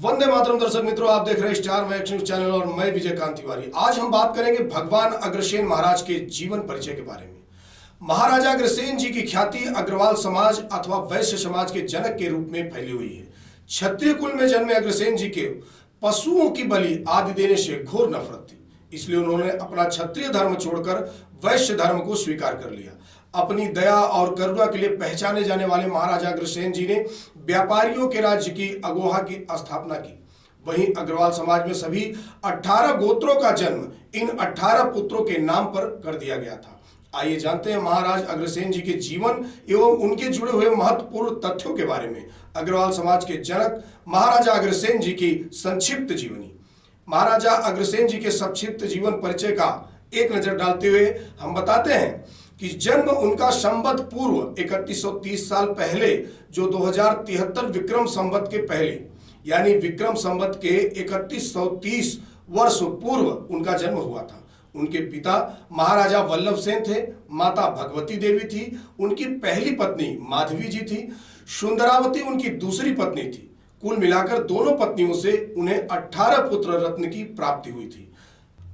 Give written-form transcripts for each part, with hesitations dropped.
वंदे मातरम। दर्शक मित्रों, आप देख रहे हैं स्टार मैक्स न्यूज चैनल और मैं विजय कांत तिवारी। आज हम बात करेंगे भगवान अग्रसेन महाराज के जीवन परिचय के बारे में। महाराजा अग्रसेन जी की ख्याति अग्रवाल समाज अथवा वैश्य समाज के जनक के रूप में फैली हुई है। क्षत्रिय कुल में जन्मे अग्रसेन जी के पशुओं की बलि आदि देने से घोर नफरत थी, इसलिए उन्होंने अपना क्षत्रिय धर्म छोड़कर वैश्य धर्म को स्वीकार कर लिया। अपनी दया और करुणा के लिए पहचाने जाने वाले महाराजा अग्रसेन जी ने व्यापारियों के राज्य की अगोहा की स्थापना की। वहीं अग्रवाल समाज में सभी 18 गोत्रों का जन्म इन 18 पुत्रों के नाम पर कर दिया गया था। आइए जानते हैं महाराज अग्रसेन जी के जीवन एवं उनके जुड़े हुए महत्वपूर्ण तथ्यों के बारे में। अग्रवाल समाज के जनक महाराजा अग्रसेन जी की संक्षिप्त जीवनी। महाराजा अग्रसेन जी के संक्षिप्त जीवन परिचय का एक नजर डालते हुए हम बताते हैं कि जन्म उनका संवत पूर्व 3130 साल पहले, जो 2073 विक्रम संवत के पहले यानी विक्रम संवत के 3130 वर्ष पूर्व उनका जन्म हुआ था। उनके पिता महाराजा वल्लभ सेन थे, माता भगवती देवी थी, उनकी पहली पत्नी माधवी जी थी, सुंदरावती उनकी दूसरी पत्नी थी। कुल मिलाकर दोनों पत्नियों से उन्हें 18 पुत्र रत्न की प्राप्ति हुई थी।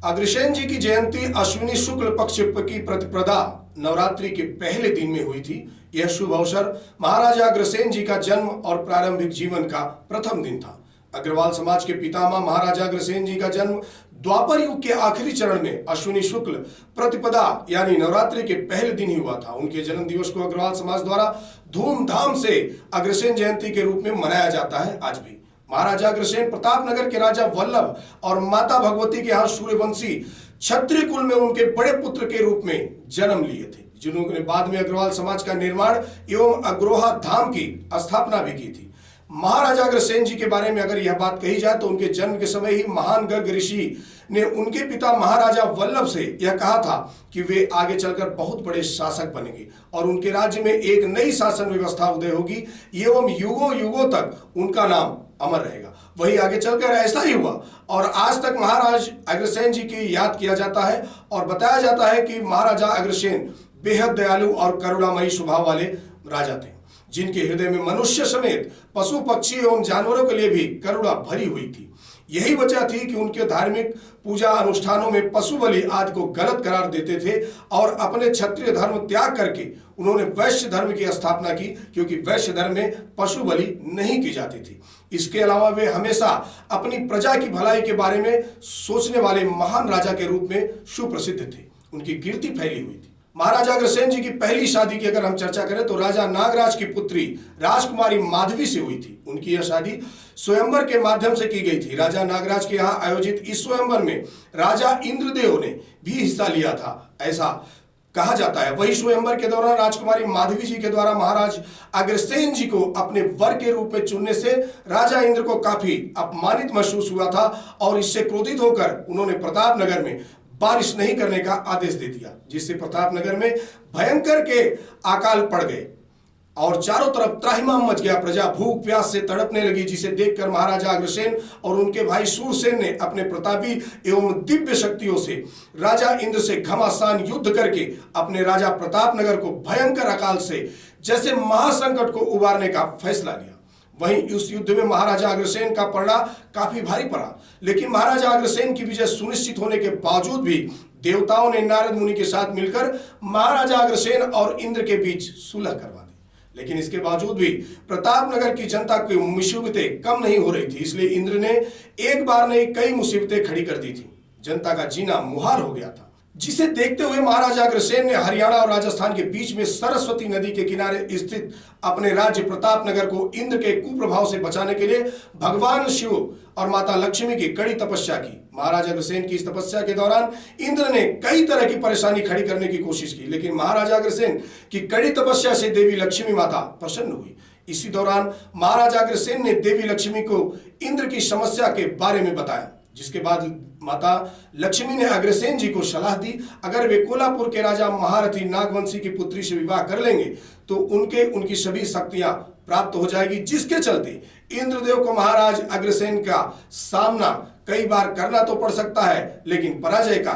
अग्रसेन जी की जयंती अश्विनी शुक्ल पक्ष की प्रतिपदा नवरात्रि के पहले दिन में हुई थी। यह शुभ अवसर महाराजा अग्रसेन जी का जन्म और प्रारंभिक जीवन का प्रथम दिन था। अग्रवाल समाज के पितामह महाराजा अग्रसेन जी का जन्म द्वापर युग के आखिरी चरण में अश्विनी शुक्ल प्रतिपदा यानी नवरात्रि के पहले दिन ही हुआ था। उनके जन्म दिवस को अग्रवाल समाज द्वारा धूमधाम से अग्रसेन जयंती के रूप में मनाया जाता है आज भी। महाराजा अग्रसेन प्रतापनगर के राजा वल्लभ और माता भगवती के यहाँ सूर्यवंशी क्षत्रिय कुल में उनके बड़े पुत्र के रूप में जन्म लिए थे, जिन्होंने बाद में अग्रवाल समाज का निर्माण एवं अग्रोहा धाम की स्थापना भी की थी। महाराजा अग्रसेन जी के बारे में अगर यह बात कही जाए तो उनके जन्म के समय ही महान गर्ग ऋषि ने उनके पिता महाराजा वल्लभ से यह कहा था कि वे आगे चलकर बहुत बड़े शासक बनेंगे और उनके राज्य में एक नई शासन व्यवस्था उदय होगी एवं युगों युगों तक उनका नाम अमर रहेगा। वही आगे चलकर ऐसा ही हुआ और आज तक महाराज अग्रसेन जी की याद किया जाता है और बताया जाता है कि महाराजा अग्रसेन बेहद दयालु और करुणामयी स्वभाव वाले राजा थे, जिनके हृदय में मनुष्य समेत पशु पक्षी एवं जानवरों के लिए भी करुणा भरी हुई थी। यही वजह थी कि उनके धार्मिक पूजा अनुष्ठानों में पशु बलि आदि को गलत करार देते थे और अपने क्षत्रिय धर्म त्याग करके उन्होंने वैश्य धर्म की स्थापना की, क्योंकि वैश्य धर्म में पशु बलि नहीं की जाती थी। इसके अलावा वे हमेशा अपनी प्रजा की भलाई के बारे में सोचने वाले महान राजा के रूप में सुप्रसिद्ध थे। उनकी कीर्ति फैली हुई थी। महाराजा अग्रसेन जी की पहली शादी की अगर हम चर्चा करें तो राजा नागराज की पुत्री राजकुमारी माधवी से हुई थी। उनकी यह शादी स्वयंवर के माध्यम से की गई थी। राजा नागराज के यहाँ आयोजित इस स्वयंवर में राजा इंद्रदेव ने भी हिस्सा लिया था, ऐसा कहा जाता है। वही स्वयंवर के दौरान राजकुमारी माधवी जी के द्वारा महाराज अग्रसेन जी को अपने वर के रूप में चुनने से राजा इंद्र को काफी अपमानित महसूस हुआ था और इससे क्रोधित होकर उन्होंने प्रतापनगर में बारिश नहीं करने का आदेश दे दिया, जिससे प्रतापनगर में भयंकर के अकाल पड़ गए और चारों तरफ त्राहिमाम मच गया। प्रजा भूख प्यास से तड़पने लगी, जिसे देखकर महाराजा अग्रसेन और उनके भाई सूरसेन ने अपने प्रतापी एवं दिव्य शक्तियों से राजा इंद्र से घमासान युद्ध करके अपने राजा प्रतापनगर को भयंकर अकाल से जैसे महासंकट को उबारने का फैसला लिया। वहीं उस युद्ध में महाराजा अग्रसेन का पलड़ा काफी भारी पड़ा, लेकिन महाराजा अग्रसेन की विजय सुनिश्चित होने के बावजूद भी देवताओं ने नारद मुनि के साथ मिलकर महाराजा अग्रसेन और इंद्र के बीच सुलह करवा दी। लेकिन इसके बावजूद भी प्रतापनगर की जनता की मुसीबतें कम नहीं हो रही थी, इसलिए इंद्र ने एक बार नहीं कई मुसीबतें खड़ी कर दी थी। जनता का जीना मुहाल हो गया था, जिसे देखते हुए महाराजा अग्रसेन ने हरियाणा और राजस्थान के बीच में सरस्वती नदी के किनारे स्थित अपने राज्य प्रतापनगर को इंद्र के कुप्रभाव से बचाने के लिए भगवान शिव और माता लक्ष्मी की कड़ी तपस्या की। महाराजा अग्रसेन की इस तपस्या के दौरान इंद्र ने कई तरह की परेशानी खड़ी करने की कोशिश की, लेकिन महाराजा अग्रसेन की कड़ी तपस्या से देवी लक्ष्मी माता प्रसन्न हुई। इसी दौरान महाराजा अग्रसेन ने देवी लक्ष्मी को इंद्र की समस्या के बारे में बताया, जिसके बाद माता लक्ष्मी ने अग्रसेन जी को सलाह दी, अगर वे कोल्हापुर के राजा महारथी नागवंशी की पुत्री से विवाह कर लेंगे तो उनकी सभी शक्तियां प्राप्त हो जाएगी, जिसके चलते इंद्रदेव को महाराज अग्रसेन का सामना कई बार करना तो पड़ सकता है, लेकिन पराजय का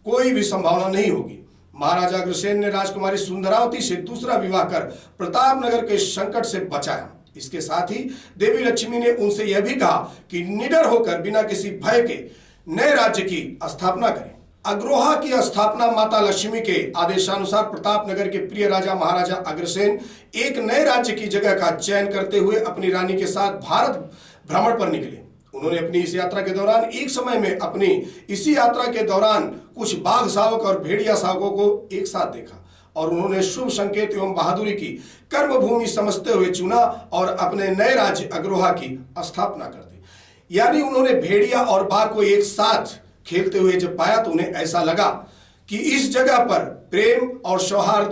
कोई भी संभावना नहीं होगी। महाराजा अग्रसेन ने राजकुमारी सुंदरावती से दूसरा विवाह कर प्रतापनगर के संकट से बचाया। इसके साथ ही देवी लक्ष्मी ने उनसे यह भी कहा कि निडर होकर बिना किसी भय के नए राज्य की स्थापना करें। अग्रोहा की स्थापना माता लक्ष्मी के आदेशानुसार प्रतापनगर के प्रिय राजा महाराजा अग्रसेन एक नए राज्य की जगह का चयन करते हुए अपनी रानी के साथ भारत भ्रमण पर निकले। उन्होंने अपनी इस यात्रा के दौरान एक समय में अपनी इसी यात्रा के दौरान कुछ बाघ शावक और भेड़िया शावकों को एक साथ देखा और उन्होंने शुभ संकेत एवं बहादुरी की कर्मभूमि समझते हुए चुना और अपने नए राज्य अग्रोहा की स्थापना कर दी। यानी उन्होंने भेड़िया और बाघ को एक साथ खेलते हुए जब पाया तो उन्हें ऐसा लगा कि इस जगह पर प्रेम और सौहार्द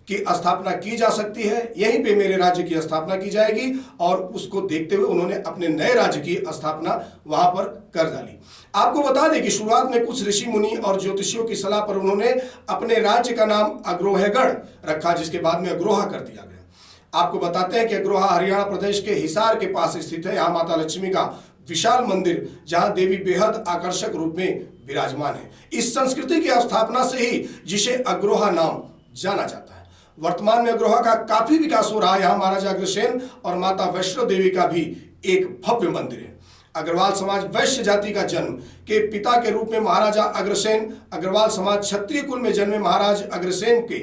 की स्थापना की जा सकती है, यहीं पे मेरे राज्य की स्थापना की जाएगी। और उसको देखते हुए उन्होंने अपने नए राज्य की स्थापना वहां पर कर डाली। आपको बता दें कि शुरुआत में कुछ ऋषि मुनि और ज्योतिषियों की सलाह पर उन्होंने अपने राज्य का नाम अग्रोहगढ़ रखा, जिसके बाद में अग्रोहा कर दिया गया। आपको बताते हैं कि अग्रोहा हरियाणा प्रदेश के हिसार के पास स्थित है। यहाँ माता लक्ष्मी का विशाल मंदिर, जहां देवी बेहद आकर्षक रूप में विराजमान है। इस संस्कृति की स्थापना से ही जिसे अग्रोहा नाम जाना जाता है। वर्तमान में अग्रोहा का काफी विकास हो रहा है। यहाँ महाराजा अग्रसेन और माता वैष्णो देवी का भी एक भव्य मंदिर है। अग्रवाल समाज वैश्य जाति का जन्म के पिता के रूप में महाराजा अग्रसेन, अग्रवाल समाज क्षत्रिय कुल में जन्मे महाराज अग्रसेन के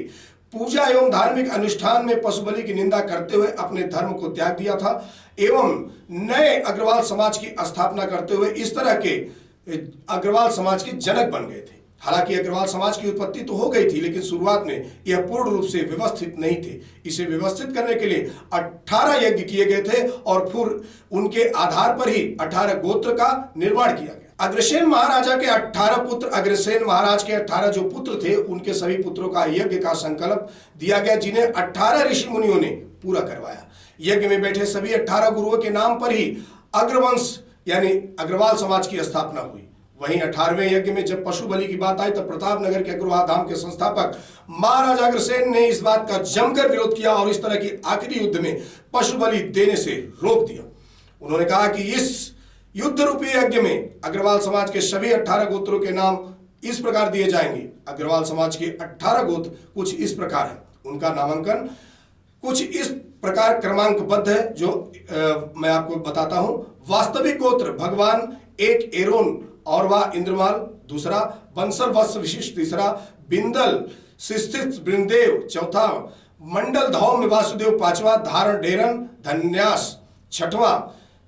पूजा एवं धार्मिक अनुष्ठान में पशु बलि की निंदा करते हुए अपने धर्म को त्याग दिया था एवं नए अग्रवाल समाज की स्थापना करते हुए इस तरह के अग्रवाल समाज के जनक बन गए थे। हालांकि अग्रवाल समाज की उत्पत्ति तो हो गई थी, लेकिन शुरुआत में यह पूर्ण रूप से व्यवस्थित नहीं थे। इसे व्यवस्थित करने के लिए 18 यज्ञ किए गए थे और फिर उनके आधार पर ही 18 गोत्र का निर्माण किया गया। अग्रसेन महाराजा के 18 पुत्र, अग्रसेन महाराज के 18 जो पुत्र थे, उनके सभी पुत्रों का यज्ञ का संकल्प दिया गया, जिन्हें 18 ऋषि मुनियों ने पूरा करवाया। यज्ञ में बैठे सभी 18 गुरुओं के नाम पर ही अग्रवंश यानी अग्रवाल समाज की स्थापना हुई। वहीं 18वें यज्ञ में जब पशु बलि की बात आई, तब प्रतापनगर के अग्रोहा धाम के संस्थापक महाराजा अग्रसेन ने इस बात का जमकर विरोध किया और इस तरह की आखिरी युद्ध में पशु बलि देने से रोक दिया। उन्होंने कहा कि इस युद्ध रूपी यज्ञ में अग्रवाल समाज के सभी 18 गोत्रों के नाम इस प्रकार दिए जाएंगे। अग्रवाल समाज के 18 गोत्र कुछ इस प्रकार है, उनका नामांकन कुछ इस प्रकार क्रमांकबद्ध है, जो मैं आपको बताता हूं। वास्तविक गोत्र भगवान, एक एरोन और वह इंद्रमाल, दूसरा बंसल वत्स विशिष्ट, तीसरा बिंदल शिस्थित ब्रिंदेव, चौथा मंडल धौम वासुदेव, पांचवा धारण डेरन धन्यास, छठवां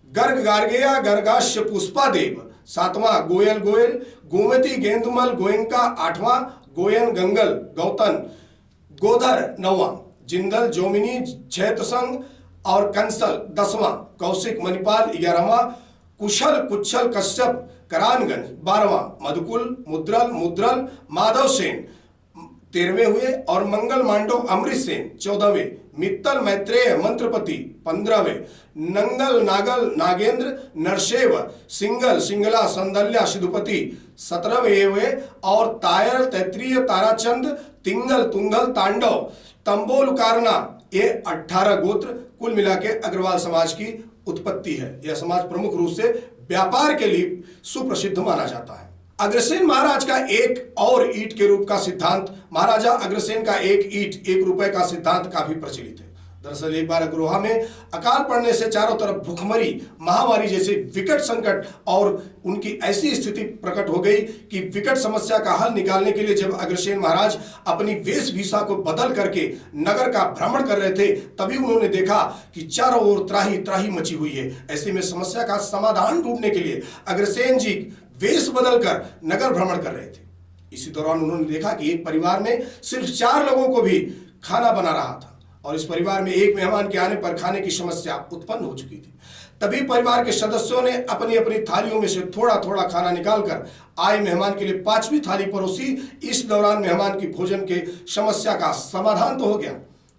गर्ग गार्गेया गर्गाश्य पुष्पादेव, सातवां गोयल गोयल गोमती गेंदुमल गोयंका, आठवां गोयन गंगल गौतन गोधर, नौवां जिंदल जोमिनी छैतसंग और कंसल, 10वां कौशिक मणिपाल, 11वां कुशल कुच्छल कश्यप करानगंज, 12वां मधुकुल मुद्रल मुद्रल माधव सेन, 13वें हुए और मंगल मांडो अमृत सेन, 14वें मित्तल मैत्रेय मंत्रपति, 15वें नंगल नागल नागेंद्र नरसेव सिंगल सिंगला संदल्या सिद्धुपति, 17वें हुए और तायर तैत्रीय ताराचंद तिंगल तुंगल तांडव तंबोल कारना। ये 18 गोत्र कुल मिला के अग्रवाल समाज की उत्पत्ति है। यह समाज प्रमुख रूप से व्यापार के लिए सुप्रसिद्ध माना जाता है। अग्रसेन महाराज का एक और ईंट के रूप का सिद्धांत, महाराजा अग्रसेन का एक ईंट 1 रुपए का सिद्धांत काफी प्रचलित है। दरअसल एक बार अग्रोहा में अकाल पड़ने से चारों तरफ भूखमरी, महामारी जैसे विकट संकट और उनकी ऐसी स्थिति प्रकट हो गई कि विकट समस्या का हल निकालने के लिए जब अग्रसेन महाराज अपनी वेशभूषा को बदल करके नगर का भ्रमण कर रहे थे, तभी उन्होंने देखा कि चारों ओर त्राही त्राही मची हुई है। ऐसे में समस्या का समाधान ढूंढने के लिए अग्रसेन जी वेश बदलकर नगर भ्रमण कर रहे थे। इसी दौरान उन्होंने देखा कि एक परिवार में सिर्फ 4 लोगों को भी खाना बना रहा था और इस परिवार में एक मेहमान के आने पर खाने की समस्या उत्पन्न हो चुकी थी। तभी परिवार के सदस्यों ने अपनी अपनी थालियों में से थोड़ा थोड़ा खाना निकालकर आए मेहमान के लिए 5वीं थाली परोसी। इस दौरान मेहमान की भोजन के समस्या का समाधान तो हो गया,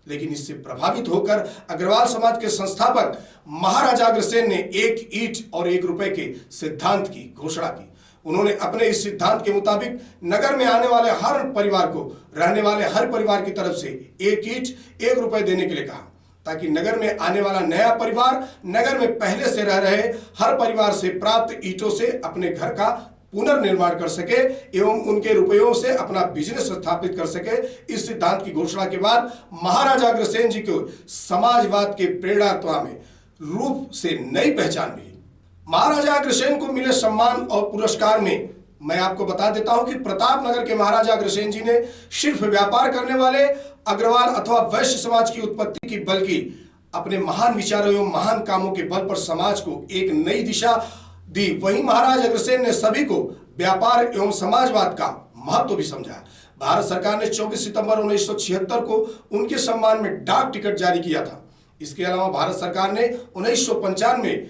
लेकिन इससे प्रभावित होकर अग्रवाल समाज के संस्थापक महाराजा अग्रसेन ने 1 ईंट और 1 रुपए के सिद्धांत की घोषणा की। उन्होंने अपने इस सिद्धांत के मुताबिक नगर में आने वाले हर परिवार को, रहने वाले हर परिवार की तरफ से 1 ईंट 1 रुपए देने के लिए कहा, ताकि नगर में आने वाला नया परिवार नगर में पहले से रह रहे हर परिवार से प्राप्त ईंटों से अपने घर का पुनर्निर्माण कर सके एवं उनके रुपयों से अपना बिजनेस स्थापित कर सके। इस सिद्धांत की घोषणा के बाद महाराजा अग्रसेन जी को समाजवाद के प्रेरणात्मा में रूप से नई पहचान मिली। महाराजा अग्रसेन को मिले सम्मान और पुरस्कार में मैं आपको बता देता हूं कि प्रतापनगर के महाराजा अग्रसेन जी ने सिर्फ व्यापार करने वाले अग्रवाल अथवा वैश्य समाज की उत्पत्ति की, बल्कि अपने महान विचारों एवं महान कामों के बल पर समाज को एक नई दिशा दी। वहीं महाराज अग्रसेन ने सभी को व्यापार एवं समाजवाद का महत्व भी समझाया। भारत सरकार ने 24 सितंबर 1976 को उनके सम्मान में डाक टिकट जारी किया था। इसके अलावा भारत सरकार ने 1995 में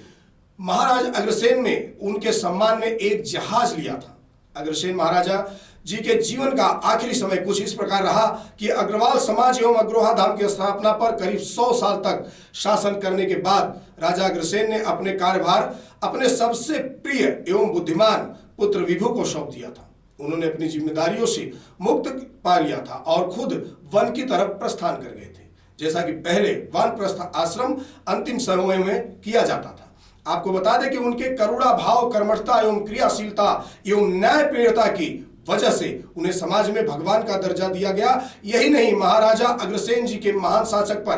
महाराज अग्रसेन में उनके सम्मान में एक जहाज लिया था। अग्रसेन महाराजा जी के जीवन का आखिरी समय कुछ इस प्रकार रहा कि अग्रवाल समाज एवं अग्रोहा धाम की स्थापना पर करीब 100 साल तक शासन करने के बाद राजा अग्रसेन ने अपने कार्यभार अपने सबसे प्रिय एवं बुद्धिमान पुत्र विभु को सौंप दिया था। उन्होंने अपनी जिम्मेदारियों से मुक्त पा लिया था और खुद वन की तरफ प्रस्थान कर गए थे, जैसा कि पहले वानप्रस्थ आश्रम अंतिम समय में किया जाता था। आपको बता दें कि उनके करुणा भाव, कर्मठता एवं क्रियाशीलता एवं न्यायप्रियता की वजह से उन्हें समाज में भगवान का दर्जा दिया गया। यही नहीं, महाराजा अग्रसेन जी के महान शासक पर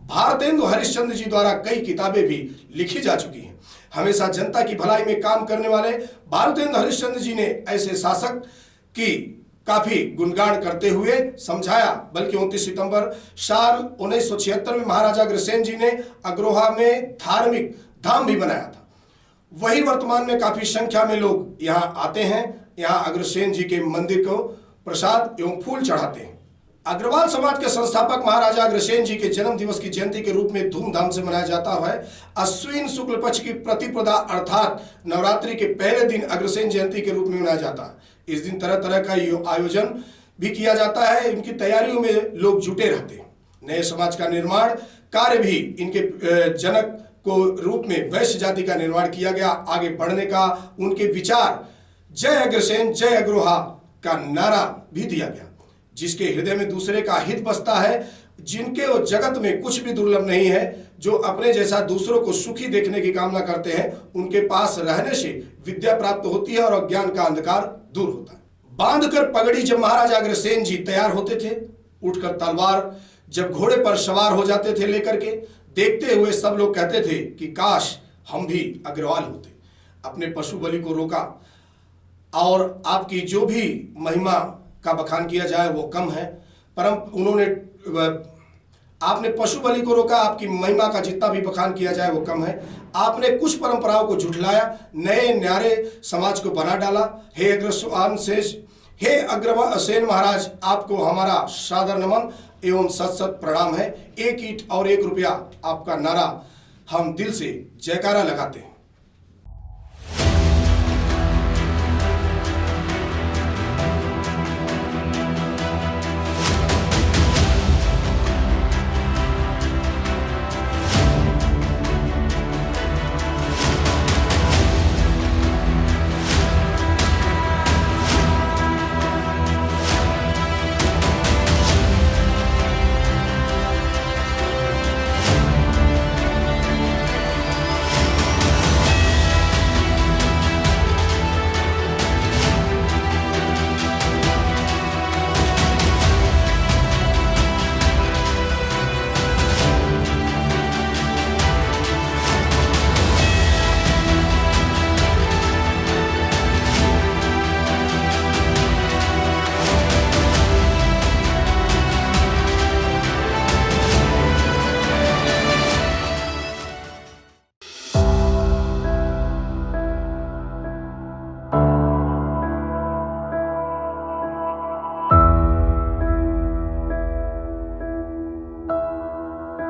भारतेंदु हरिश्चंद्र जी द्वारा कई किताबें भी लिखी जा चुकी हैं। हमेशा जनता की भलाई में काम करने वाले भारतेंदु हरिश्चंद्र जी ने ऐसे शासक की काफी गुणगान करते हुए समझाया। बल्कि 29 सितंबर साल 1976 में महाराजा अग्रसेन जी ने अग्रोहा में धार्मिक धाम भी बनाया था। वही वर्तमान में काफी संख्या में लोग यहाँ आते हैं, यहाँ अग्रसेन जी के मंदिर को प्रसाद एवं फूल चढ़ाते हैं। अग्रवाल समाज के संस्थापक महाराजा अग्रसेन जी के जन्म दिवस की जयंती के रूप में धूमधाम से मनाया जाता है। अश्विन शुक्ल पक्ष की प्रतिपदा अर्थात नवरात्रि के पहले दिन अग्रसेन जयंती के रूप में मनाया जाता है। इस दिन तरह तरह का आयोजन भी किया जाता है। इनकी तैयारियों में लोग जुटे रहते हैं। नए समाज का निर्माण कार्य भी इनके जनक को रूप में वैश्य जाति का निर्माण किया गया। आगे बढ़ने का उनके विचार जय अग्रसेन जय अग्रोहा का नारा भी दिया गया। जिसके हृदय में दूसरे का हित बसता है, जिनके वो जगत में कुछ भी दुर्लभ नहीं है, जो अपने जैसा दूसरों को सुखी देखने की कामना करते हैं, उनके पास रहने से विद्या प्राप्त होती है और अज्ञान का अंधकार दूर होता है। बांधकर पगड़ी जब महाराजा अग्रसेन जी तैयार होते थे, उठकर तलवार जब घोड़े पर सवार हो जाते थे लेकर के, देखते हुए सब लोग कहते थे कि काश हम भी अग्रवाल होते। अपने पशु बलि को रोका और आपकी जो भी महिमा का बखान किया जाए वो कम है। आपने पशु बलि को रोका, आपकी महिमा का जितना भी बखान किया जाए वो कम है। आपने कुछ परंपराओं को झुठलाया, नए न्यारे समाज को बना डाला। हे अग्रसेन महाराज, आपको हमारा सादर नमन एवं सत सत प्रणाम है। 1 ईंट और 1 रुपया आपका नारा हम दिल से जयकारा लगाते हैं।